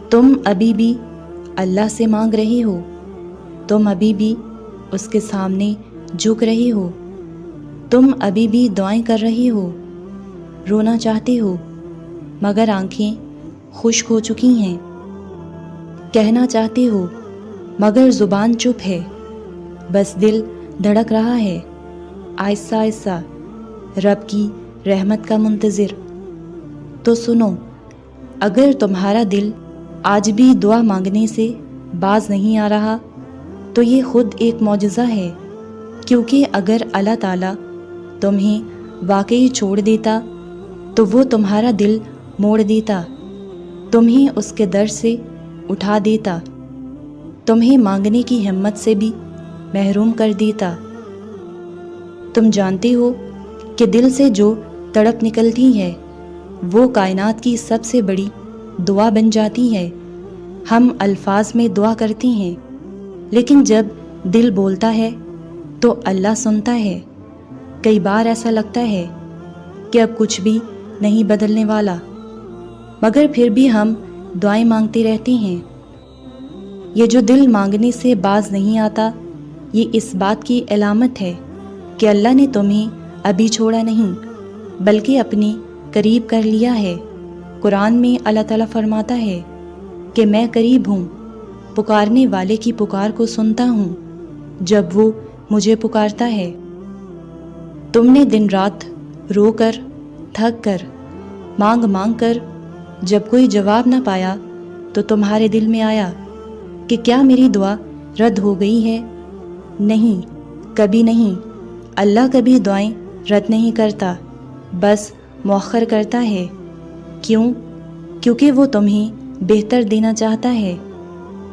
تم ابھی بھی اللہ سے مانگ رہی ہو، تم ابھی بھی اس کے سامنے جھک رہی ہو، تم ابھی بھی دعائیں کر رہی ہو، رونا چاہتی ہو مگر آنکھیں خشک ہو چکی ہیں، کہنا چاہتی ہو مگر زبان چپ ہے، بس دل دھڑک رہا ہے آہستہ آہستہ رب کی رحمت کا منتظر۔ تو سنو، اگر تمہارا دل آج بھی دعا مانگنے سے باز نہیں آ رہا تو یہ خود ایک معجزہ ہے، کیونکہ اگر اللہ تعالیٰ تمہیں واقعی چھوڑ دیتا تو وہ تمہارا دل موڑ دیتا، تمہیں اس کے در سے اٹھا دیتا، تمہیں مانگنے کی ہمت سے بھی محروم کر دیتا۔ تم جانتے ہو کہ دل سے جو تڑپ نکلتی ہے وہ کائنات کی سب سے بڑی دعا بن جاتی ہے۔ ہم الفاظ میں دعا کرتے ہیں، لیکن جب دل بولتا ہے تو اللہ سنتا ہے۔ کئی بار ایسا لگتا ہے کہ اب کچھ بھی نہیں بدلنے والا، مگر پھر بھی ہم دعائیں مانگتے رہتے ہیں۔ یہ جو دل مانگنے سے باز نہیں آتا، یہ اس بات کی علامت ہے کہ اللہ نے تمہیں ابھی چھوڑا نہیں بلکہ اپنے قریب کر لیا ہے۔ قرآن میں اللہ تعالیٰ فرماتا ہے کہ میں قریب ہوں، پکارنے والے کی پکار کو سنتا ہوں جب وہ مجھے پکارتا ہے۔ تم نے دن رات رو کر، تھک کر، مانگ مانگ کر جب کوئی جواب نہ پایا تو تمہارے دل میں آیا کہ کیا میری دعا رد ہو گئی ہے؟ نہیں، کبھی نہیں۔ اللہ کبھی دعائیں رد نہیں کرتا، بس مؤخر کرتا ہے۔ کیوں؟ کیونکہ وہ تمہیں بہتر دینا چاہتا ہے،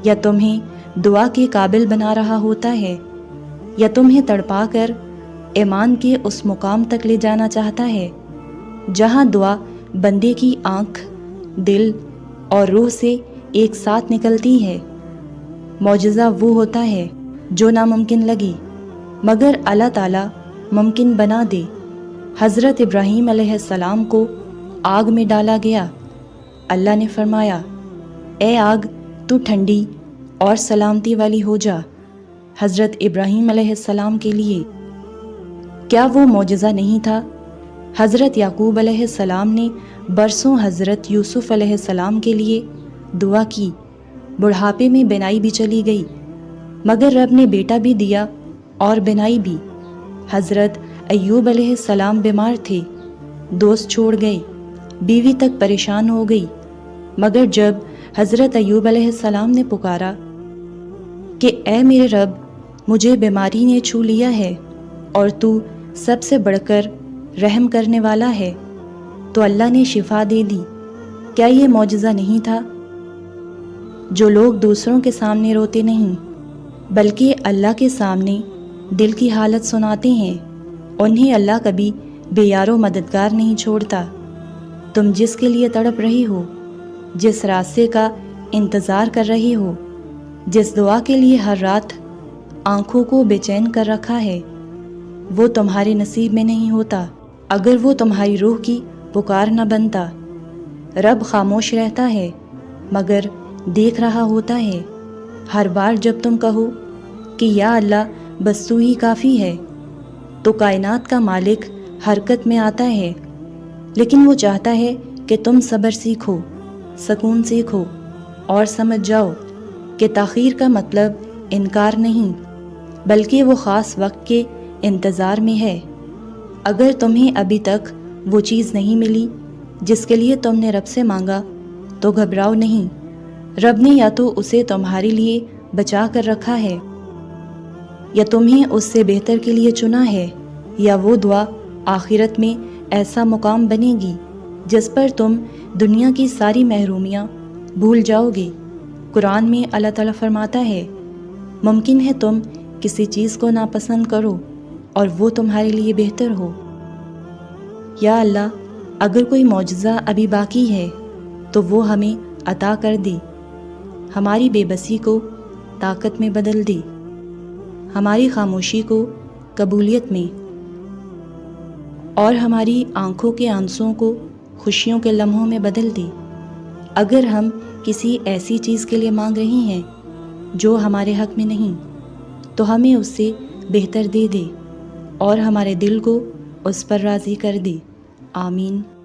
یا تمہیں دعا کے قابل بنا رہا ہوتا ہے، یا تمہیں تڑپا کر ایمان کے اس مقام تک لے جانا چاہتا ہے جہاں دعا بندے کی آنکھ، دل اور روح سے ایک ساتھ نکلتی ہے۔ معجزہ وہ ہوتا ہے جو ناممکن لگے مگر اللہ تعالیٰ ممکن بنا دے۔ حضرت ابراہیم علیہ السلام کو آگ میں ڈالا گیا، اللہ نے فرمایا اے آگ تو ٹھنڈی اور سلامتی والی ہو جا۔ حضرت ابراہیم علیہ السلام کے لیے کیا وہ معجزہ نہیں تھا؟ حضرت یعقوب علیہ السلام نے برسوں حضرت یوسف علیہ السلام کے لیے دعا کی، بڑھاپے میں بینائی بھی چلی گئی مگر رب نے بیٹا بھی دیا اور بینائی بھی۔ حضرت ایوب علیہ السلام بیمار تھے، دوست چھوڑ گئے، بیوی تک پریشان ہو گئی، مگر جب حضرت ایوب علیہ السلام نے پکارا کہ اے میرے رب، مجھے بیماری نے چھو لیا ہے اور تو سب سے بڑھ کر رحم کرنے والا ہے، تو اللہ نے شفا دے دی۔ کیا یہ معجزہ نہیں تھا؟ جو لوگ دوسروں کے سامنے روتے نہیں بلکہ اللہ کے سامنے دل کی حالت سناتے ہیں، انہیں اللہ کبھی بے یار و مددگار نہیں چھوڑتا۔ تم جس کے لیے تڑپ رہی ہو، جس راستے کا انتظار کر رہی ہو، جس دعا کے لیے ہر رات آنکھوں کو بے چین کر رکھا ہے، وہ تمہارے نصیب میں نہیں ہوتا اگر وہ تمہاری روح کی پکار نہ بنتا۔ رب خاموش رہتا ہے مگر دیکھ رہا ہوتا ہے۔ ہر بار جب تم کہو کہ یا اللہ بس تو ہی کافی ہے، تو کائنات کا مالک حرکت میں آتا ہے، لیکن وہ چاہتا ہے کہ تم صبر سیکھو، سکون سیکھو اور سمجھ جاؤ کہ تاخیر کا مطلب انکار نہیں بلکہ وہ خاص وقت کے انتظار میں ہے۔ اگر تمہیں ابھی تک وہ چیز نہیں ملی جس کے لیے تم نے رب سے مانگا تو گھبراؤ نہیں، رب نے یا تو اسے تمہارے لیے بچا کر رکھا ہے یا تمہیں اس سے بہتر کے لیے چنا ہے، یا وہ دعا آخرت میں ایسا مقام بنے گی جس پر تم دنیا کی ساری محرومیاں بھول جاؤ گے۔ قرآن میں اللہ تعالیٰ فرماتا ہے ممکن ہے تم کسی چیز کو ناپسند کرو اور وہ تمہارے لیے بہتر ہو۔ یا اللہ، اگر کوئی معجزہ ابھی باقی ہے تو وہ ہمیں عطا کر دے، ہماری بے بسی کو طاقت میں بدل دے، ہماری خاموشی کو قبولیت میں، اور ہماری آنکھوں کے آنسوؤں کو خوشیوں کے لمحوں میں بدل دے۔ اگر ہم کسی ایسی چیز کے لیے مانگ رہی ہیں جو ہمارے حق میں نہیں، تو ہمیں اس سے بہتر دے دے اور ہمارے دل کو اس پر راضی کر دے۔ آمین۔